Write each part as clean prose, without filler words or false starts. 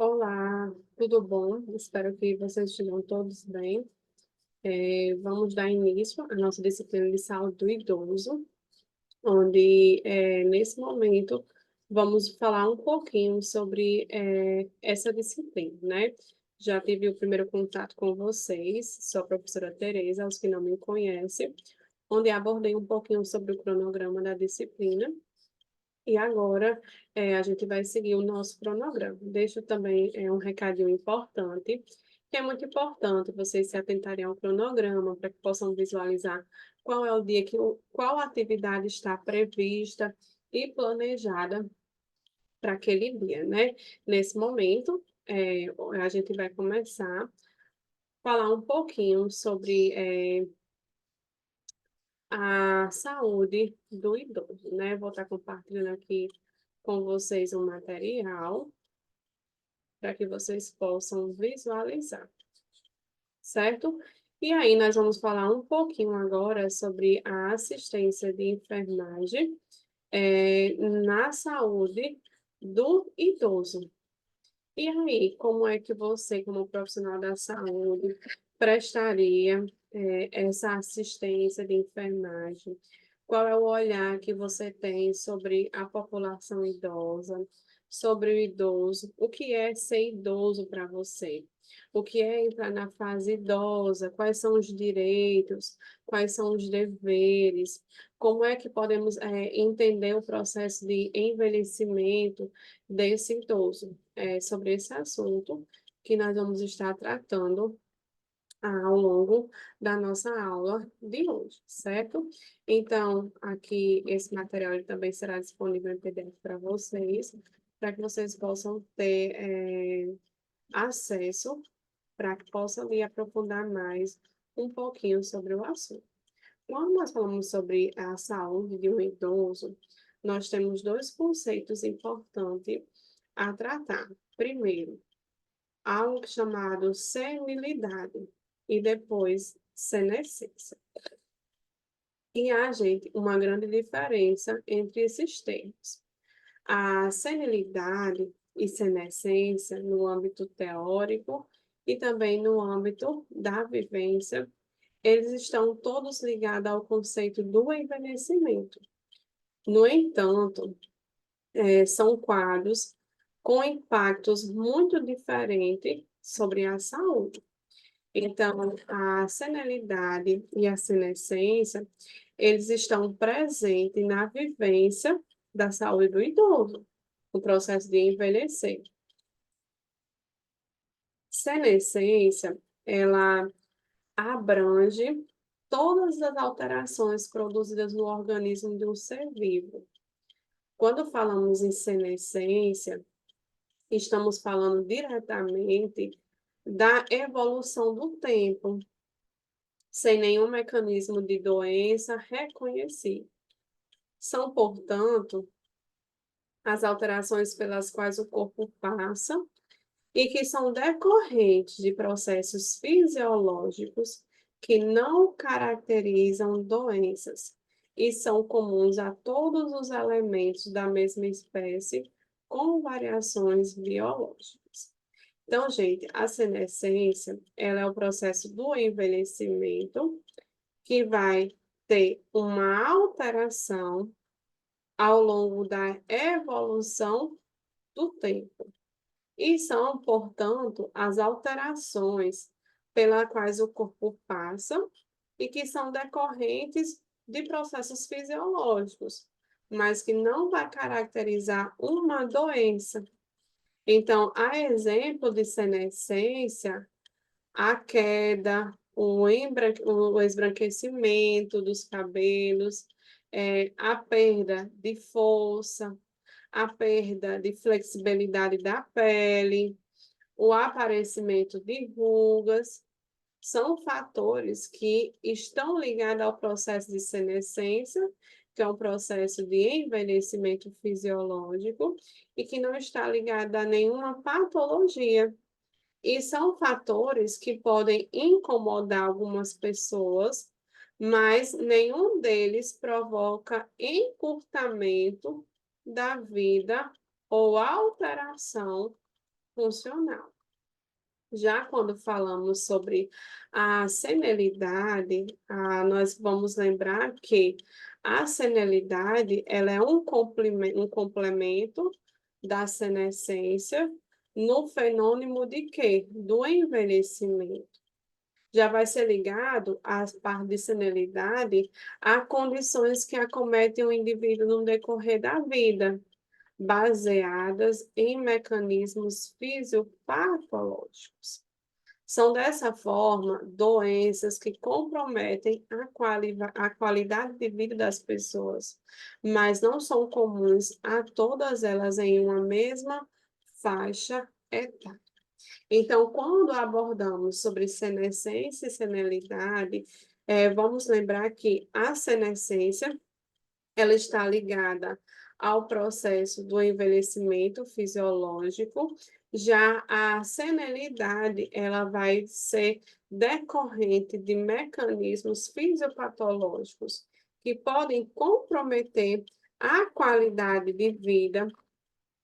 Olá, tudo bom? Espero que vocês estejam todos bem. Vamos dar início à nossa disciplina de saúde do idoso, onde, nesse momento, vamos falar um pouquinho sobre essa disciplina, né? Já tive o primeiro contato com vocês, sou a professora Tereza, aos que não me conhecem, onde abordei um pouquinho sobre o cronograma da disciplina. E agora, a gente vai seguir o nosso cronograma. Deixo também um recadinho importante, que é muito importante vocês se atentarem ao cronograma para que possam visualizar qual é o dia qual atividade está prevista e planejada para aquele dia, né? Nesse momento, a gente vai começar a falar um pouquinho sobre a saúde do idoso, né? Vou estar compartilhando aqui com vocês um material para que vocês possam visualizar, certo? E aí, nós vamos falar um pouquinho agora sobre a assistência de enfermagem na saúde do idoso. E aí, como é que você, como profissional da saúde, prestaria essa assistência de enfermagem? Qual é o olhar que você tem sobre a população idosa, sobre o idoso? O que é ser idoso para você? O que é entrar na fase idosa? Quais são os direitos? Quais são os deveres? Como é que podemos entender o processo de envelhecimento desse idoso? É sobre esse assunto que nós vamos estar tratando ao longo da nossa aula de hoje, certo? Então, aqui esse material ele também será disponível em PDF para que vocês possam ter acesso, para que possam ali aprofundar mais um pouquinho sobre o assunto. Quando nós falamos sobre a saúde de um idoso, nós temos dois conceitos importantes a tratar. Primeiro, algo chamado senilidade e depois senescência. E há, gente, uma grande diferença entre esses termos. A senilidade e senescência, no âmbito teórico e também no âmbito da vivência, eles estão todos ligados ao conceito do envelhecimento. No entanto, são quadros com impactos muito diferentes sobre a saúde. Então, a senilidade e a senescência, eles estão presentes na vivência da saúde do idoso, no processo de envelhecer. Senescência, ela abrange todas as alterações produzidas no organismo de um ser vivo. Quando falamos em senescência, estamos falando diretamente da evolução do tempo, sem nenhum mecanismo de doença reconhecido. São, portanto, as alterações pelas quais o corpo passa e que são decorrentes de processos fisiológicos que não caracterizam doenças e são comuns a todos os elementos da mesma espécie com variações biológicas. Então, gente, a senescência, ela é o processo do envelhecimento que vai ter uma alteração ao longo da evolução do tempo. E são, portanto, as alterações pelas quais o corpo passa e que são decorrentes de processos fisiológicos, mas que não vai caracterizar uma doença. Então, a exemplo de senescência, a queda, o esbranquecimento dos cabelos, a perda de força, a perda de flexibilidade da pele, o aparecimento de rugas, são fatores que estão ligados ao processo de senescência, que é um processo de envelhecimento fisiológico, e que não está ligado a nenhuma patologia. E são fatores que podem incomodar algumas pessoas, mas nenhum deles provoca encurtamento da vida ou alteração funcional. Já quando falamos sobre a senilidade, nós vamos lembrar que a senilidade ela é um complemento da senescência no fenômeno de quê? Do envelhecimento. Já vai ser ligado à parte de senilidade a condições que acometem o indivíduo no decorrer da vida, baseadas em mecanismos fisiopatológicos. São, dessa forma, doenças que comprometem a qualidade de vida das pessoas, mas não são comuns a todas elas em uma mesma faixa etária. Então, quando abordamos sobre senescência e senilidade, vamos lembrar que a senescência ela está ligada ao processo do envelhecimento fisiológico, já a senilidade, ela vai ser decorrente de mecanismos fisiopatológicos que podem comprometer a qualidade de vida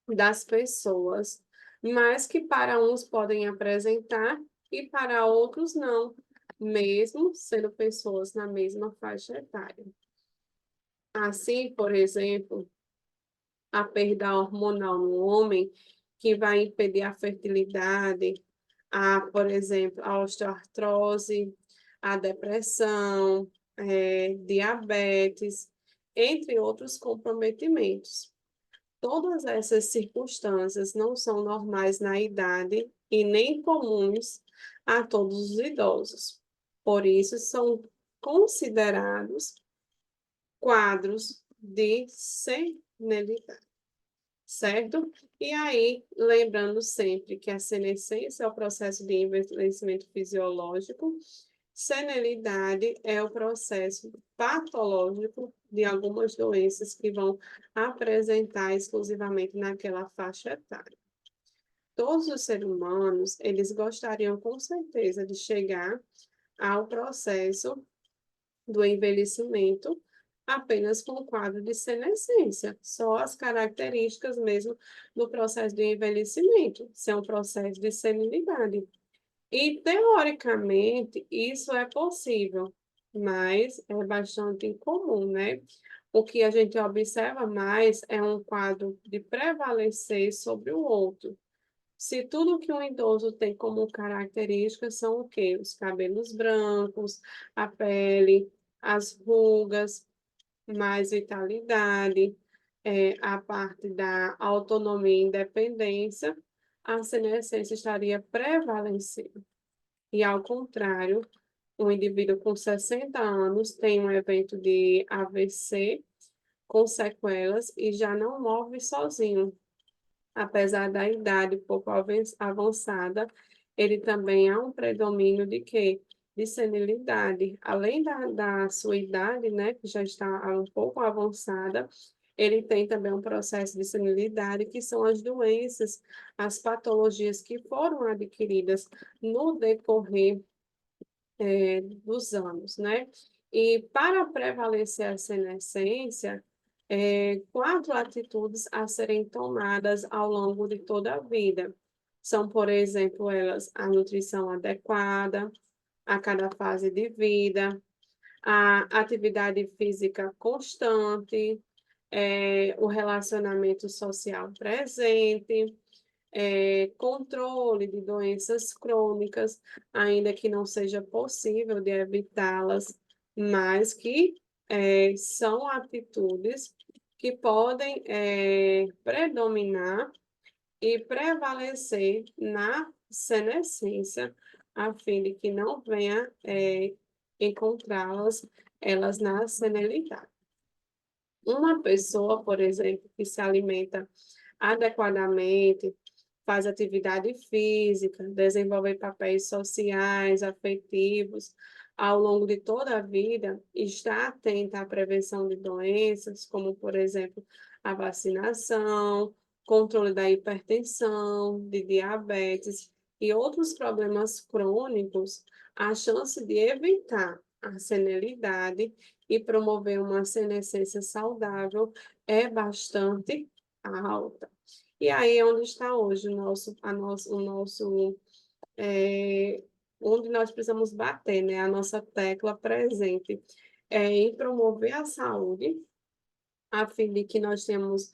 das pessoas, mas que para uns podem apresentar e para outros não, mesmo sendo pessoas na mesma faixa etária. Assim, por exemplo, a perda hormonal no homem, que vai impedir a fertilidade, por exemplo, a osteoartrose, a depressão, diabetes, entre outros comprometimentos. Todas essas circunstâncias não são normais na idade e nem comuns a todos os idosos. Por isso, são considerados quadros de senilidade, certo? E aí, lembrando sempre que a senescência é o processo de envelhecimento fisiológico, senilidade é o processo patológico de algumas doenças que vão apresentar exclusivamente naquela faixa etária. Todos os seres humanos, eles gostariam com certeza de chegar ao processo do envelhecimento apenas com o quadro de senescência, só as características mesmo do processo de envelhecimento, ser um processo de senilidade. E, teoricamente, isso é possível, mas é bastante incomum, né? O que a gente observa mais é um quadro de prevalecer sobre o outro. Se tudo que um idoso tem como característica são o quê? Os cabelos brancos, a pele, as rugas, mais vitalidade, a parte da autonomia e independência, a senescência estaria prevalecendo. E, ao contrário, um indivíduo com 60 anos tem um evento de AVC com sequelas e já não move sozinho. Apesar da idade pouco avançada, ele também há um predomínio de quê? De senilidade. Além da sua idade, né, que já está um pouco avançada, ele tem também um processo de senilidade, que são as doenças, as patologias que foram adquiridas no decorrer dos anos, né? E para prevalecer a senescência, quatro atitudes a serem tomadas ao longo de toda a vida. São, por exemplo, elas a nutrição adequada a cada fase de vida, a atividade física constante, o relacionamento social presente, controle de doenças crônicas, ainda que não seja possível de evitá-las, mas que são atitudes que podem predominar e prevalecer na senescência, a fim de que não venha encontrá-las elas na senilidade. Uma pessoa, por exemplo, que se alimenta adequadamente, faz atividade física, desenvolve papéis sociais, afetivos, ao longo de toda a vida, está atenta à prevenção de doenças, como, por exemplo, a vacinação, controle da hipertensão, de diabetes e outros problemas crônicos, a chance de evitar a senilidade e promover uma senescência saudável é bastante alta. E aí é onde está hoje onde nós precisamos bater, né? A nossa tecla presente em promover a saúde, a fim de que nós tenhamos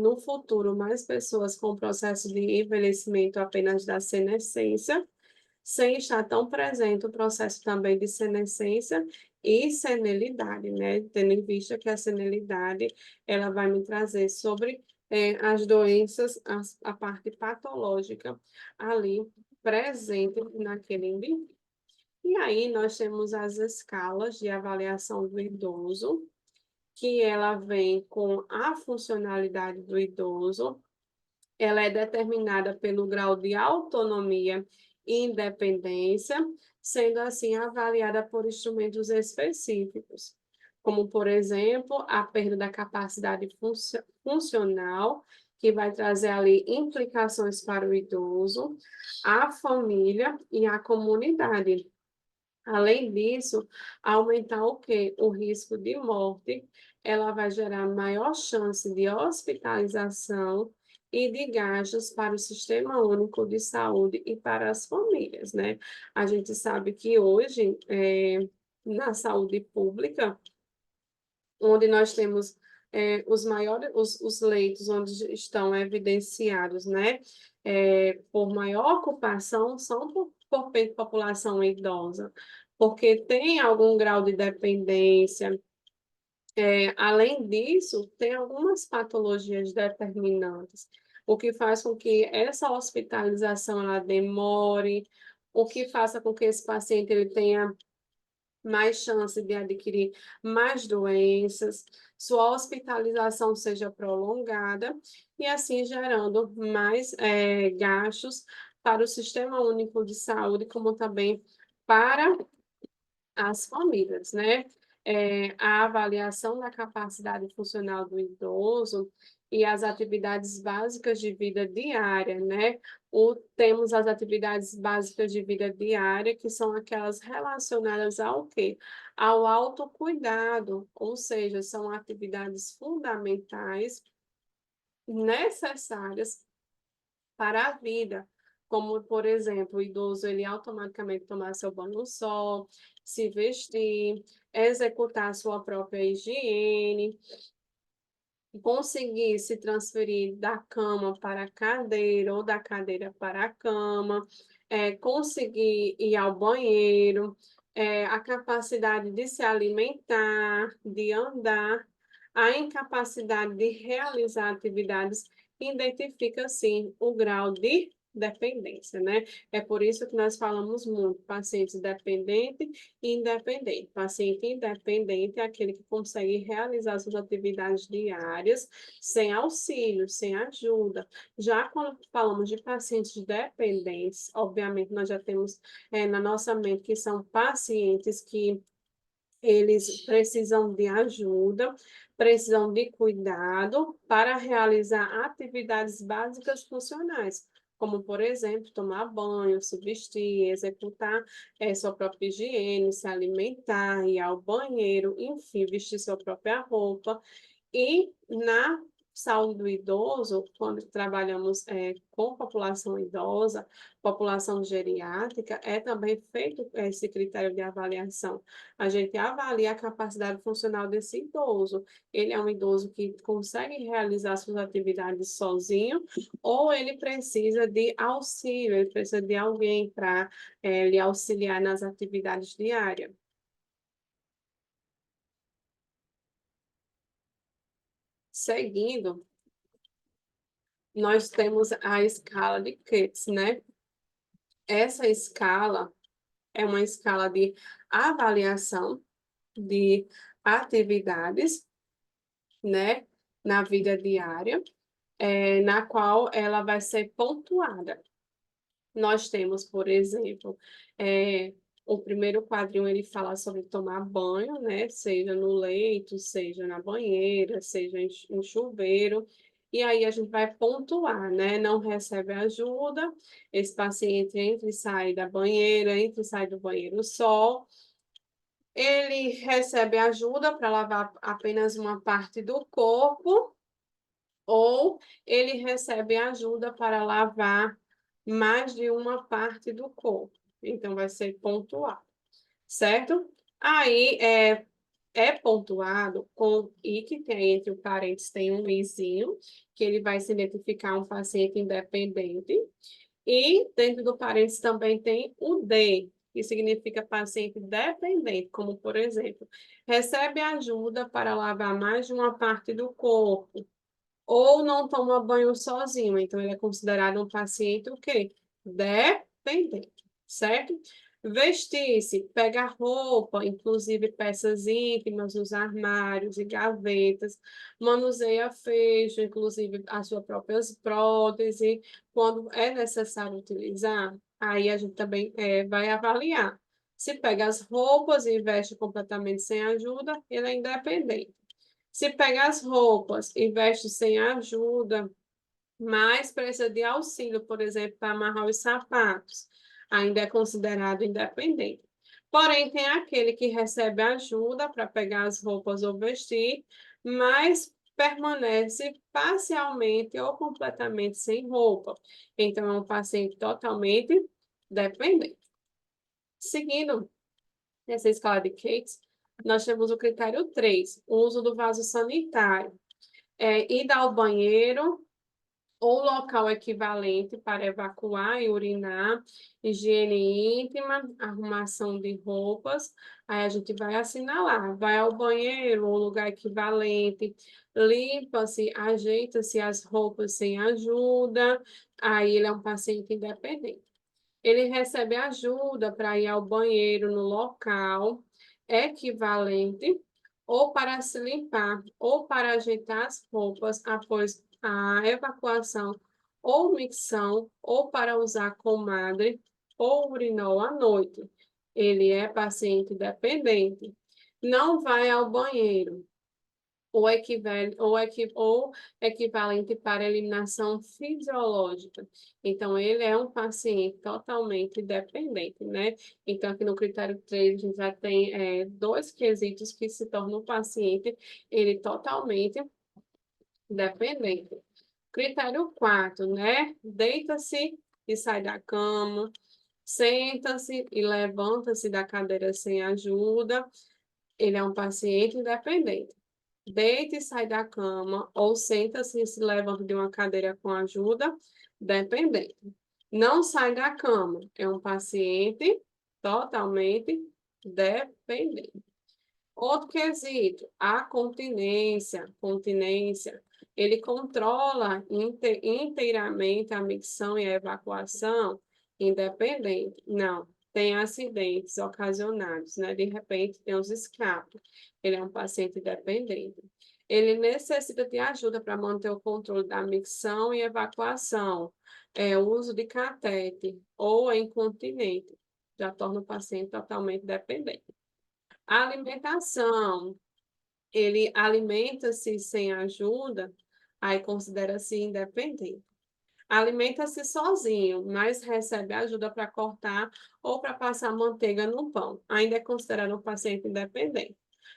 no futuro mais pessoas com processo de envelhecimento apenas da senescência, sem estar tão presente o processo também de senescência e senilidade, né? Tendo em vista que a senilidade ela vai me trazer sobre as doenças, a parte patológica ali presente naquele indivíduo. E aí nós temos as escalas de avaliação do idoso, que ela vem com a funcionalidade do idoso, ela é determinada pelo grau de autonomia e independência, sendo assim avaliada por instrumentos específicos, como, por exemplo, a perda da capacidade funcional, que vai trazer ali implicações para o idoso, a família e a comunidade. Além disso, aumentar o quê? O risco de morte, ela vai gerar maior chance de hospitalização e de gastos para o Sistema Único de Saúde e para as famílias, né? A gente sabe que hoje, na saúde pública, onde nós temos os maiores, os leitos onde estão evidenciados, né? Por maior ocupação, são por população idosa, porque tem algum grau de dependência. Além disso, tem algumas patologias determinantes, o que faz com que essa hospitalização ela demore, o que faça com que esse paciente ele tenha mais chance de adquirir mais doenças, sua hospitalização seja prolongada e assim gerando mais gastos para o Sistema Único de Saúde, como também para as famílias, né? A avaliação da capacidade funcional do idoso e as atividades básicas de vida diária, né? Temos as atividades básicas de vida diária, que são aquelas relacionadas ao quê? Ao autocuidado, ou seja, são atividades fundamentais necessárias para a vida, como, por exemplo, o idoso ele automaticamente tomar seu banho no sol, se vestir, executar sua própria higiene, conseguir se transferir da cama para a cadeira ou da cadeira para a cama, conseguir ir ao banheiro, a capacidade de se alimentar, de andar, a incapacidade de realizar atividades identifica, sim, o grau de dependência, né? É por isso que nós falamos muito, paciente dependente e independente. Paciente independente é aquele que consegue realizar suas atividades diárias sem auxílio, sem ajuda. Já quando falamos de pacientes dependentes, obviamente nós já temos na nossa mente que são pacientes que eles precisam de ajuda, precisam de cuidado para realizar atividades básicas funcionais, como, por exemplo, tomar banho, se vestir, executar sua própria higiene, se alimentar, ir ao banheiro, enfim, vestir sua própria roupa. E na saúde do idoso, quando trabalhamos com população idosa, população geriátrica, é também feito esse critério de avaliação. A gente avalia a capacidade funcional desse idoso. Ele é um idoso que consegue realizar suas atividades sozinho, ou ele precisa de auxílio, ele precisa de alguém para lhe auxiliar nas atividades diárias. Seguindo, nós temos a escala de Ketz, né? Essa escala é uma escala de avaliação de atividades, né, na vida diária, na qual ela vai ser pontuada. Nós temos, por exemplo, o primeiro quadrinho ele fala sobre tomar banho, né? Seja no leito, seja na banheira, seja em chuveiro. E aí a gente vai pontuar, né? Não recebe ajuda, esse paciente entra e sai da banheira, entra e sai do banheiro só. Ele recebe ajuda para lavar apenas uma parte do corpo, ou ele recebe ajuda para lavar mais de uma parte do corpo. Então, vai ser pontuado, certo? Aí, é pontuado com I, que tem entre o parênteses, tem um izinho, que ele vai se identificar um paciente independente. E dentro do parênteses também tem o D, que significa paciente dependente, como, por exemplo, recebe ajuda para lavar mais de uma parte do corpo, ou não toma banho sozinho. Então, ele é considerado um paciente o quê? Dependente, certo? Vestir-se, pega roupa, inclusive peças íntimas nos armários e gavetas, manuseia feijão, inclusive as suas próprias próteses, quando é necessário utilizar, aí a gente também vai avaliar. Se pega as roupas e veste completamente sem ajuda, ele é independente. Se pega as roupas e veste sem ajuda, mas precisa de auxílio, por exemplo, para amarrar os sapatos, ainda é considerado independente. Porém, tem aquele que recebe ajuda para pegar as roupas ou vestir, mas permanece parcialmente ou completamente sem roupa. Então, é um paciente totalmente dependente. Seguindo nessa escala de Cates, nós temos o critério 3, o uso do vaso sanitário. Ir ao banheiro ou local equivalente para evacuar e urinar, higiene íntima, arrumação de roupas. Aí a gente vai assinalar, vai ao banheiro ou lugar equivalente, limpa-se, ajeita-se as roupas sem ajuda. Aí ele é um paciente independente. Ele recebe ajuda para ir ao banheiro no local equivalente, ou para se limpar, ou para ajeitar as roupas após a evacuação ou micção, ou para usar comadre ou urinol à noite. Ele é paciente dependente. Não vai ao banheiro, ou equivalente para eliminação fisiológica. Então, ele é um paciente totalmente dependente, né? Então, aqui no critério 3, a gente já tem dois quesitos que se tornam o paciente ele totalmente dependente. Critério 4, né? Deita-se e sai da cama, senta-se e levanta-se da cadeira sem ajuda. Ele é um paciente independente. Deita e sai da cama, ou senta-se e se levanta de uma cadeira com ajuda, dependente. Não sai da cama, é um paciente totalmente dependente. Outro quesito, a continência. Continência, ele controla inteiramente a micção e a evacuação independente. Não, tem acidentes ocasionados, né? De repente tem os escapes. Ele é um paciente dependente. Ele necessita de ajuda para manter o controle da micção e evacuação. O uso de catete ou é incontinente. Já torna o paciente totalmente dependente. A alimentação, ele alimenta-se sem ajuda, aí considera-se independente. Alimenta-se sozinho, mas recebe ajuda para cortar ou para passar manteiga no pão. Ainda é considerado um paciente independente.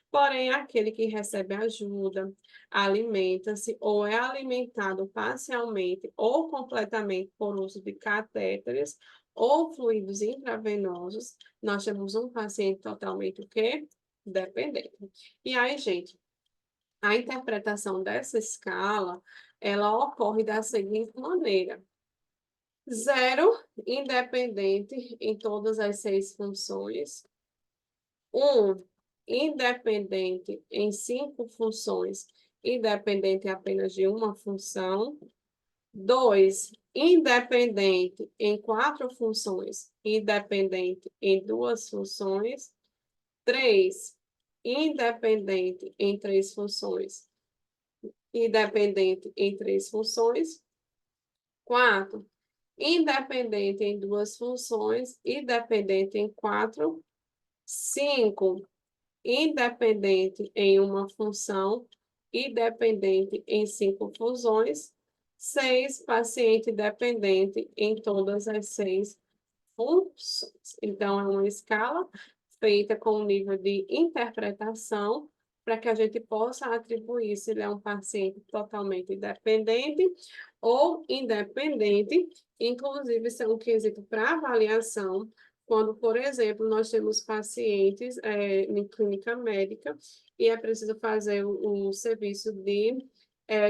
Porém, aquele que recebe ajuda, alimenta-se ou é alimentado parcialmente ou completamente por uso de catéteres ou fluidos intravenosos, nós temos um paciente totalmente o quê? Dependente. E aí, gente, a interpretação dessa escala, ela ocorre da seguinte maneira: 0, independente em todas as 6 funções. 1, independente em 5 funções e dependente apenas de uma função. 2, independente em 4 funções e dependente em 2 funções. 3, independente em 3 funções e dependente em 3 funções. 4, independente em 2 funções e dependente em 4. 5, independente em uma função e dependente em 5 funções. 6, paciente dependente em todas as 6 funções. Então, é uma escala feita com um nível de interpretação para que a gente possa atribuir se ele é um paciente totalmente dependente ou independente. Inclusive, isso é um quesito para avaliação, quando, por exemplo, nós temos pacientes em clínica médica e é preciso fazer um serviço de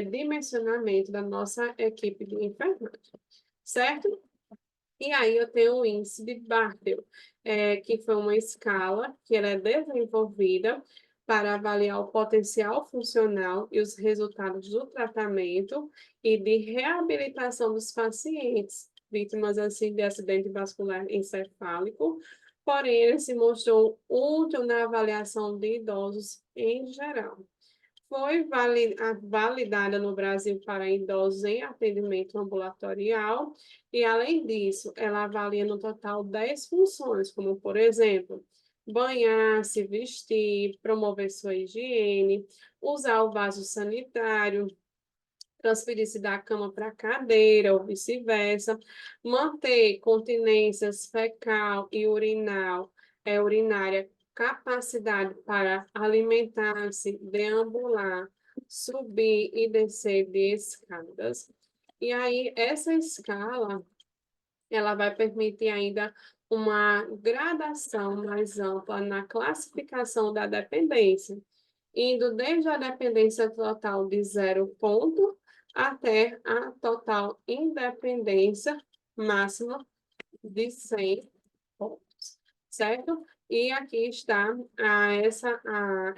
dimensionamento da nossa equipe de enfermagem, certo? E aí eu tenho o índice de Bartel, que foi uma escala que ela é desenvolvida para avaliar o potencial funcional e os resultados do tratamento e de reabilitação dos pacientes vítimas assim de acidente vascular encefálico, porém ele se mostrou útil na avaliação de idosos em geral. Foi validada no Brasil para idosos em atendimento ambulatorial e, além disso, ela avalia no total 10 funções, como, por exemplo, banhar, se vestir, promover sua higiene, usar o vaso sanitário, transferir-se da cama para a cadeira ou vice-versa, manter continências fecal e urinária, capacidade para alimentar-se, deambular, subir e descer de escadas. E aí, essa escala, ela vai permitir ainda uma gradação mais ampla na classificação da dependência, indo desde a dependência total de 0 ponto até a total independência máxima de 100 pontos, certo? E aqui está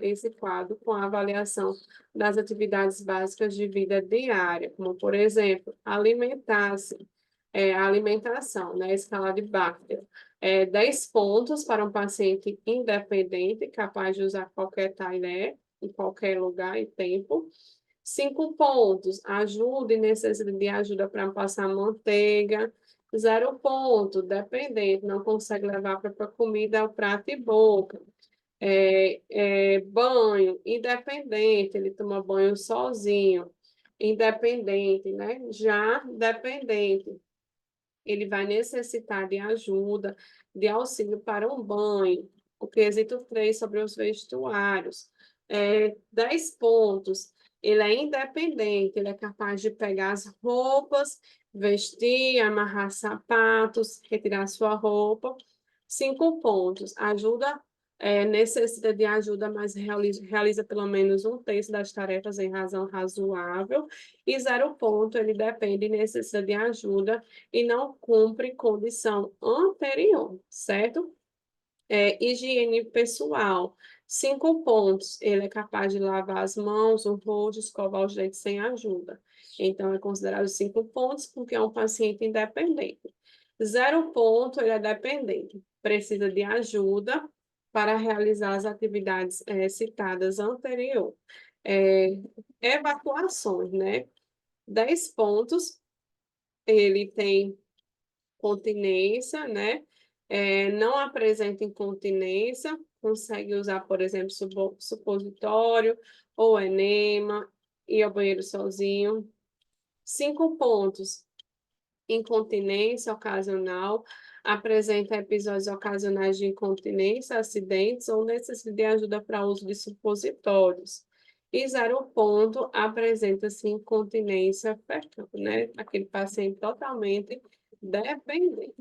esse quadro com a avaliação das atividades básicas de vida diária, como, por exemplo, alimentar-se, a alimentação, né? Escala de Bartel. 10 pontos para um paciente independente, capaz de usar qualquer talher, em qualquer lugar e tempo. 5 pontos, ajuda e necessidade de ajuda para passar manteiga. 0 ponto, dependente, não consegue levar a própria comida ao prato e boca. Banho, independente, ele toma banho sozinho. Independente, né? Já dependente, ele vai necessitar de ajuda, de auxílio para um banho. O quesito 3 sobre os vestuários. 10 pontos. Ele é independente, ele é capaz de pegar as roupas, vestir, amarrar sapatos, retirar sua roupa. 5 pontos. Ajuda, necessita de ajuda, mas realiza pelo menos um terço das tarefas em razão razoável. E 0 ponto, ele depende e necessita de ajuda e não cumpre condição anterior, certo? Higiene pessoal. 5 pontos. Ele é capaz de lavar as mãos, o rosto, escovar os dentes sem ajuda. Então, é considerado 5 pontos porque é um paciente independente. 0 ponto, ele é dependente. Precisa de ajuda para realizar as atividades citadas anterior. Evacuações, né? 10 pontos, ele tem continência, né? Não apresenta incontinência, consegue usar, por exemplo, supositório ou enema, ir ao banheiro sozinho. 5 pontos, incontinência ocasional, apresenta episódios ocasionais de incontinência, acidentes ou necessidade de ajuda para uso de supositórios. E 0 ponto, apresenta-se incontinência fecal, né? Aquele paciente totalmente dependente.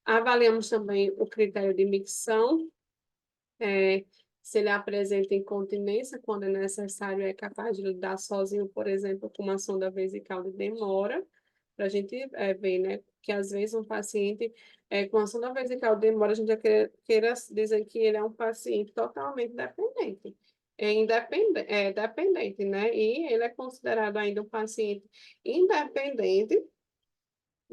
Avaliamos também o critério de micção, se ele apresenta incontinência, quando é necessário, é capaz de lidar sozinho, por exemplo, com uma sonda vesical de demora, para a gente ver, né, que às vezes um paciente com a sonda vesical de demora, a gente já queira dizer que ele é um paciente totalmente dependente. Dependente, né? E ele é considerado ainda um paciente independente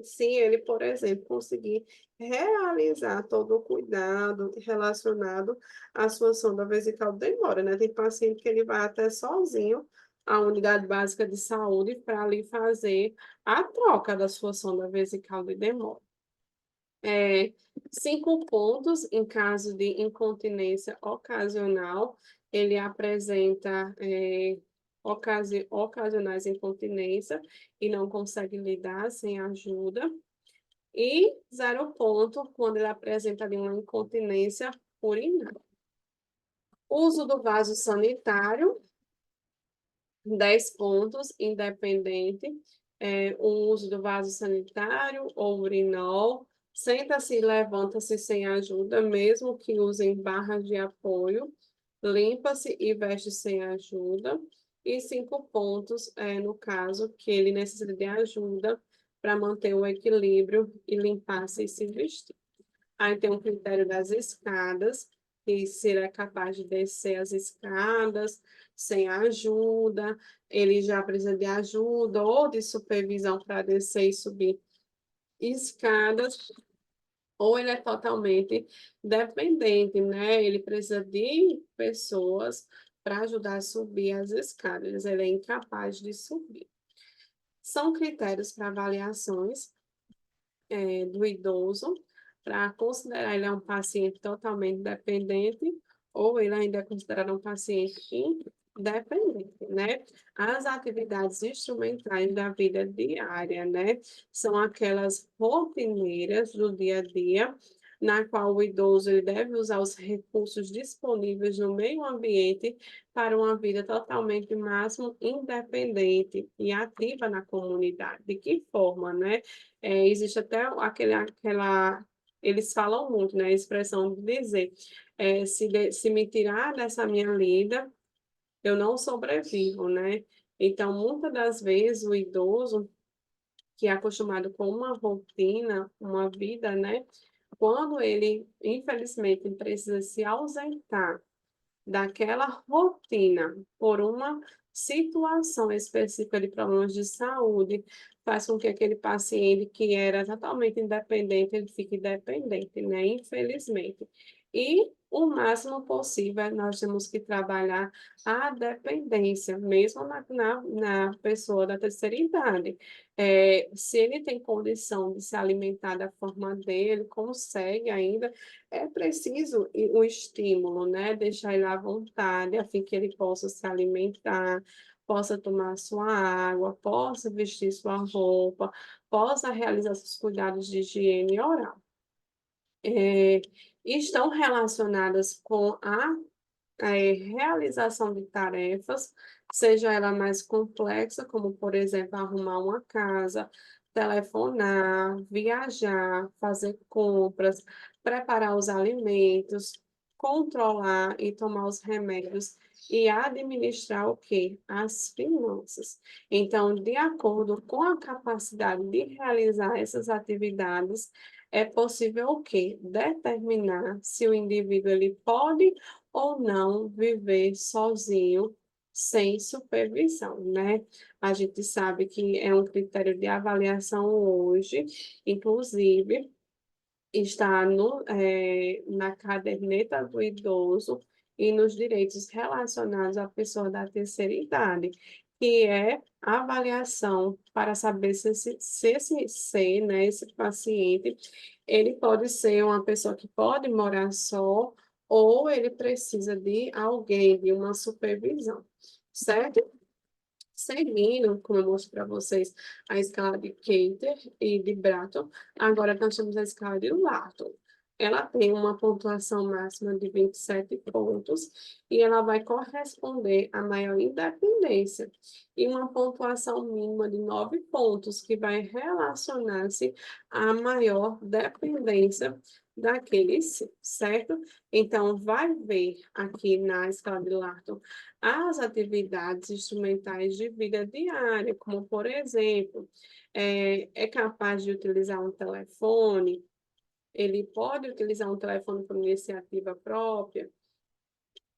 se ele, por exemplo, conseguir realizar todo o cuidado relacionado à sua sonda vesical de demora, né? Tem paciente que ele vai até sozinho à unidade básica de saúde para ali fazer a troca da sua sonda vesical de demora. 5 pontos, em caso de incontinência ocasional, ele apresenta ocasionais incontinência e não consegue lidar sem ajuda. E 0 ponto, quando ele apresenta ali uma incontinência urinária. Uso do vaso sanitário, 10 pontos, independente. O uso do vaso sanitário ou urinol. Senta-se e levanta-se sem ajuda, mesmo que usem barras de apoio. Limpa-se e veste sem ajuda. E 5 pontos, no caso que ele necessita de ajuda para manter o equilíbrio e limpar-se e se vestir. Aí tem o critério das escadas, que se ele é capaz de descer as escadas sem ajuda, ele já precisa de ajuda ou de supervisão para descer e subir escadas, ou ele é totalmente dependente, né? Ele precisa de pessoas para ajudar a subir as escadas, ele é incapaz de subir. São critérios para avaliações do idoso, para considerar ele um paciente totalmente dependente ou ele ainda é considerado um paciente independente, né? As atividades instrumentais da vida diária, né? São aquelas rotineiras do dia a dia, na qual o idoso ele deve usar os recursos disponíveis no meio ambiente para uma vida totalmente máximo independente e ativa na comunidade. De que forma, né? Existe até eles falam muito, né, a expressão de dizer, se me tirar dessa minha lida, eu não sobrevivo, né? Então, muitas das vezes, o idoso, que é acostumado com uma rotina, uma vida, né? Quando ele, infelizmente, precisa se ausentar daquela rotina por uma situação específica de problemas de saúde, faz com que aquele paciente que era totalmente independente, ele fique dependente, né? Infelizmente. E o máximo possível, nós temos que trabalhar a dependência, mesmo na pessoa da terceira idade. Se ele tem condição de se alimentar da forma dele, consegue ainda, é preciso o estímulo, né? Deixar ele à vontade, a fim que ele possa se alimentar, possa tomar sua água, possa vestir sua roupa, possa realizar seus cuidados de higiene oral. Eh, Estão relacionadas com a realização de tarefas, seja ela mais complexa, como, por exemplo, arrumar uma casa, telefonar, viajar, fazer compras, preparar os alimentos, controlar e tomar os remédios e administrar o quê? As finanças. Então, de acordo com a capacidade de realizar essas atividades, é possível o quê? Determinar se o indivíduo ele pode ou não viver sozinho sem supervisão, né? A gente sabe que é um critério de avaliação hoje, inclusive está na caderneta do idoso e nos direitos relacionados à pessoa da terceira idade, que é a avaliação para saber se esse ser, né, esse paciente, ele pode ser uma pessoa que pode morar só ou ele precisa de alguém, de uma supervisão, certo? Seguindo, como eu mostro para vocês, a escala de Keter e de Bratton, agora nós temos a escala de Larton. Ela tem uma pontuação máxima de 27 pontos e ela vai corresponder à maior independência e uma pontuação mínima de 9 pontos, que vai relacionar-se à maior dependência daquele ser, certo? Então, vai ver aqui na escala de Larton as atividades instrumentais de vida diária, como, por exemplo, é capaz de utilizar um telefone, ele pode utilizar um telefone por iniciativa própria,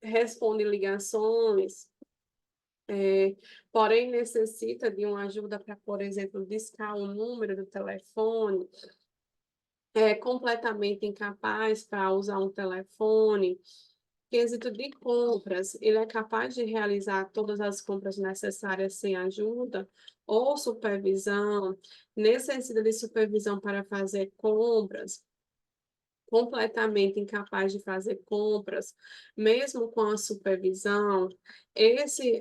responde ligações, porém necessita de uma ajuda para, por exemplo, discar o número do telefone, é completamente incapaz para usar um telefone. Quesito de compras, ele é capaz de realizar todas as compras necessárias sem ajuda ou supervisão, necessita de supervisão para fazer compras, completamente incapaz de fazer compras, mesmo com a supervisão, esse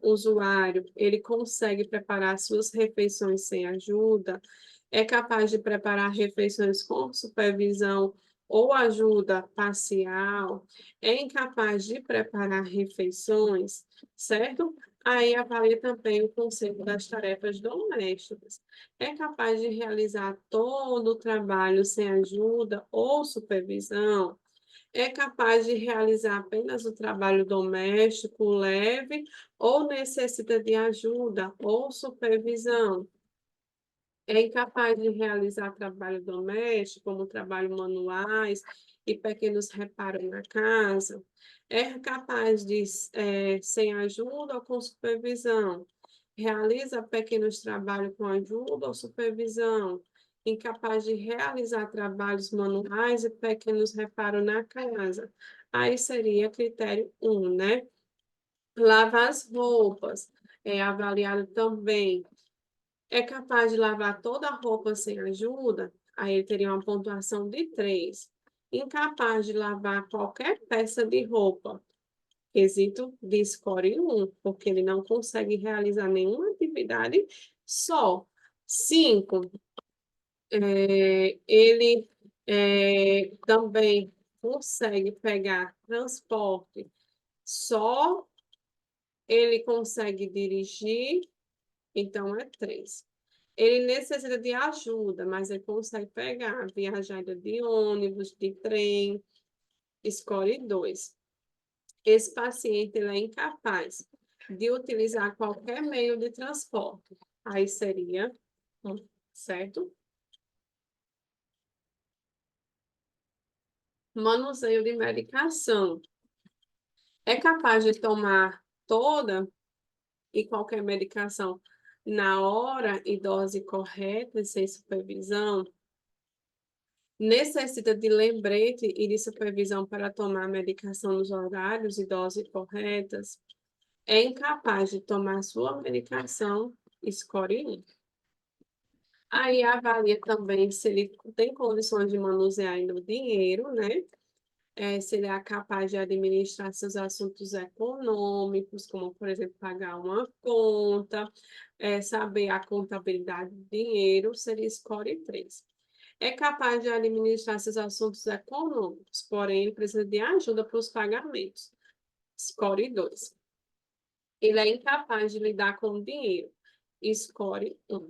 usuário, ele consegue preparar suas refeições sem ajuda, é capaz de preparar refeições com supervisão ou ajuda parcial, é incapaz de preparar refeições, certo? Aí avalia também o conceito das tarefas domésticas. É capaz de realizar todo o trabalho sem ajuda ou supervisão? É capaz de realizar apenas o trabalho doméstico leve ou necessita de ajuda ou supervisão? É incapaz de realizar trabalho doméstico, como trabalho manuais e pequenos reparos na casa? É capaz de, sem ajuda ou com supervisão? Realiza pequenos trabalhos com ajuda ou supervisão? Incapaz de realizar trabalhos manuais e pequenos reparos na casa? Aí seria critério 1, né? Lavar as roupas. É avaliado também, é capaz de lavar toda a roupa sem ajuda? Aí ele teria uma pontuação de 3. Incapaz de lavar qualquer peça de roupa? Quesito de score 1, porque ele não consegue realizar nenhuma atividade só. 5. Ele também consegue pegar transporte, só ele consegue dirigir, então é 3. Ele necessita de ajuda, mas ele consegue pegar, viajar de ônibus, de trem, score 2. Esse paciente ele é incapaz de utilizar qualquer meio de transporte. Aí seria, certo? Manuseio de medicação. É capaz de tomar toda e qualquer medicação na hora e dose correta, sem supervisão? Necessita de lembrete e de supervisão para tomar medicação nos horários e doses corretas? É incapaz de tomar sua medicação, score 1. Aí avalia também se ele tem condições de manusear ainda o dinheiro, né? Se ele é capaz de administrar seus assuntos econômicos, como, por exemplo, pagar uma conta, saber a contabilidade do dinheiro, seria score 3. É capaz de administrar seus assuntos econômicos, porém ele precisa de ajuda para os pagamentos. Score 2. Ele é incapaz de lidar com o dinheiro. Score 1.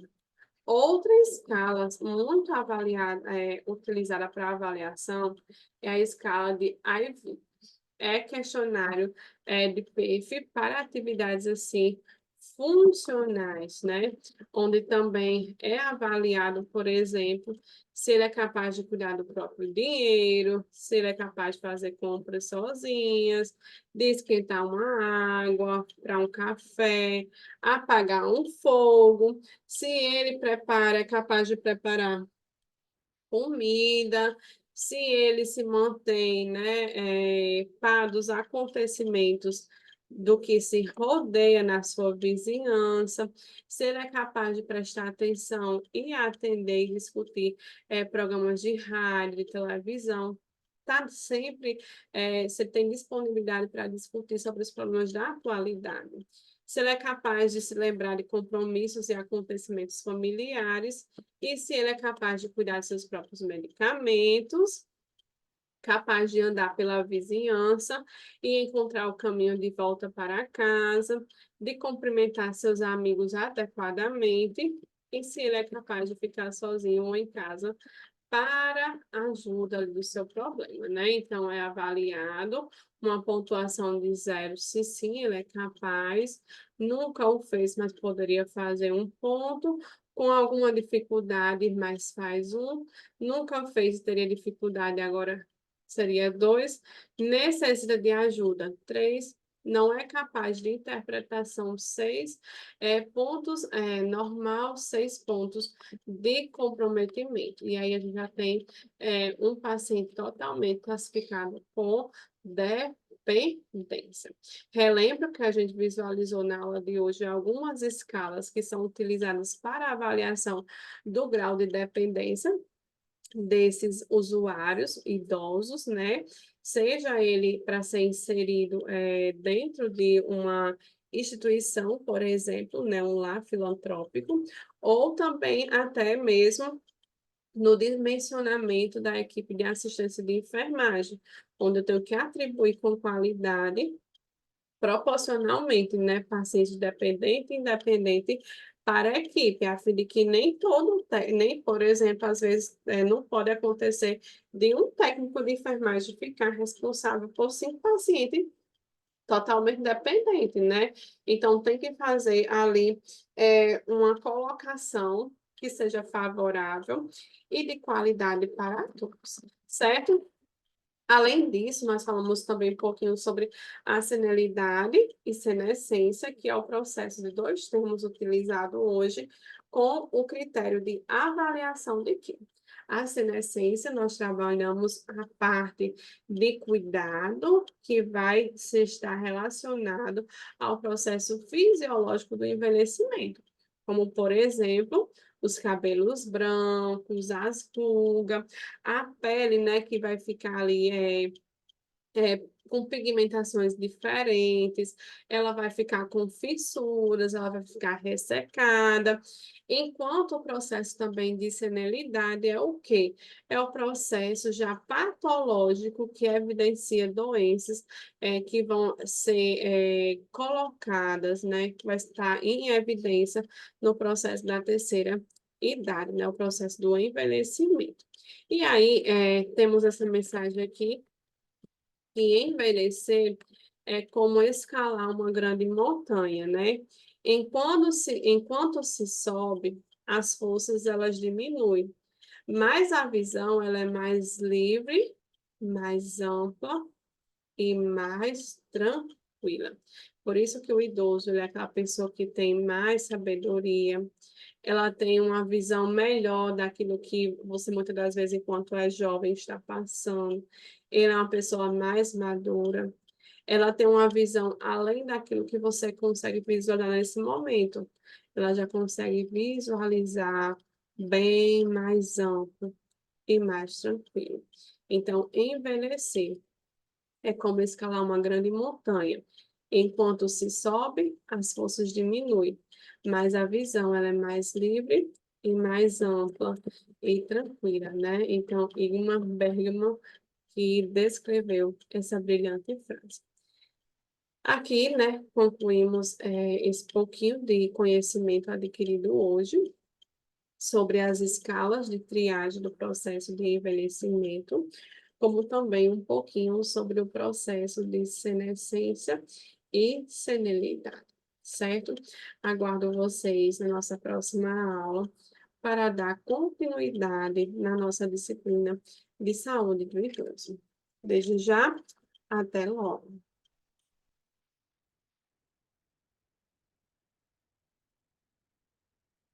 Outra escala muito avaliada, utilizada para avaliação é a escala de IV. É questionário de PIF para atividades assim funcionais, né? Onde também é avaliado, por exemplo, se ele é capaz de cuidar do próprio dinheiro, se ele é capaz de fazer compras sozinhas, de esquentar uma água para um café, apagar um fogo, se ele prepara, é capaz de preparar comida, se ele se mantém, né, par dos acontecimentos do que se rodeia na sua vizinhança, se ele é capaz de prestar atenção e atender e discutir programas de rádio e televisão, tá sempre, você tem disponibilidade para discutir sobre os problemas da atualidade. Se ele é capaz de se lembrar de compromissos e acontecimentos familiares, e se ele é capaz de cuidar de seus próprios medicamentos, capaz de andar pela vizinhança e encontrar o caminho de volta para casa, de cumprimentar seus amigos adequadamente, e se ele é capaz de ficar sozinho ou em casa para a ajuda do seu problema, né? Então, é avaliado uma pontuação de 0, se sim, ele é capaz, nunca o fez, mas poderia fazer 1 ponto, com alguma dificuldade, mas faz 1, nunca fez, teria dificuldade, agora seria 2, necessita de ajuda, 3, não é capaz de interpretação, 6, pontos, normal, 6 pontos de comprometimento. E aí a gente já tem um paciente totalmente classificado com dependência. Relembro que a gente visualizou na aula de hoje algumas escalas que são utilizadas para avaliação do grau de dependência desses usuários idosos, né? Seja ele para ser inserido dentro de uma instituição, por exemplo, né, um lar filantrópico, ou também até mesmo no dimensionamento da equipe de assistência de enfermagem, onde eu tenho que atribuir com qualidade, proporcionalmente, né, paciente dependente e independente para a equipe, a fim de que nem todo, nem, por exemplo, às vezes não pode acontecer de um técnico de enfermagem ficar responsável por 5 pacientes totalmente dependente, né? Então, tem que fazer ali uma colocação que seja favorável e de qualidade para todos, certo? Além disso, nós falamos também um pouquinho sobre a senilidade e senescência, que é o processo de 2 termos utilizados hoje com o critério de avaliação de quê? A senescência, nós trabalhamos a parte de cuidado, que vai se estar relacionado ao processo fisiológico do envelhecimento, como, por exemplo, os cabelos brancos, as rugas, a pele, né, que vai ficar ali com pigmentações diferentes, ela vai ficar com fissuras, ela vai ficar ressecada, enquanto o processo também de senilidade é o quê? É o processo já patológico que evidencia doenças que vão ser colocadas, né, que vai estar em evidência no processo da terceira idade, né, o processo do envelhecimento. E aí, temos essa mensagem aqui que envelhecer é como escalar uma grande montanha, né? Enquanto se sobe, as forças elas diminuem, mas a visão ela é mais livre, mais ampla e mais tranquila. Por isso que o idoso ele é aquela pessoa que tem mais sabedoria, ela tem uma visão melhor daquilo que você muitas das vezes, enquanto é jovem, está passando. Ele é uma pessoa mais madura. Ela tem uma visão além daquilo que você consegue visualizar nesse momento. Ela já consegue visualizar bem mais amplo e mais tranquilo. Então, envelhecer é como escalar uma grande montanha. Enquanto se sobe, as forças diminuem, mas a visão ela é mais livre e mais ampla e tranquila, né? Então, Ingmar Bergman que descreveu essa brilhante frase. Aqui, né, concluímos esse pouquinho de conhecimento adquirido hoje sobre as escalas de triagem do processo de envelhecimento, como também um pouquinho sobre o processo de senescência e senilidade, certo? Aguardo vocês na nossa próxima aula para dar continuidade na nossa disciplina de saúde do idoso. Desde já, até logo.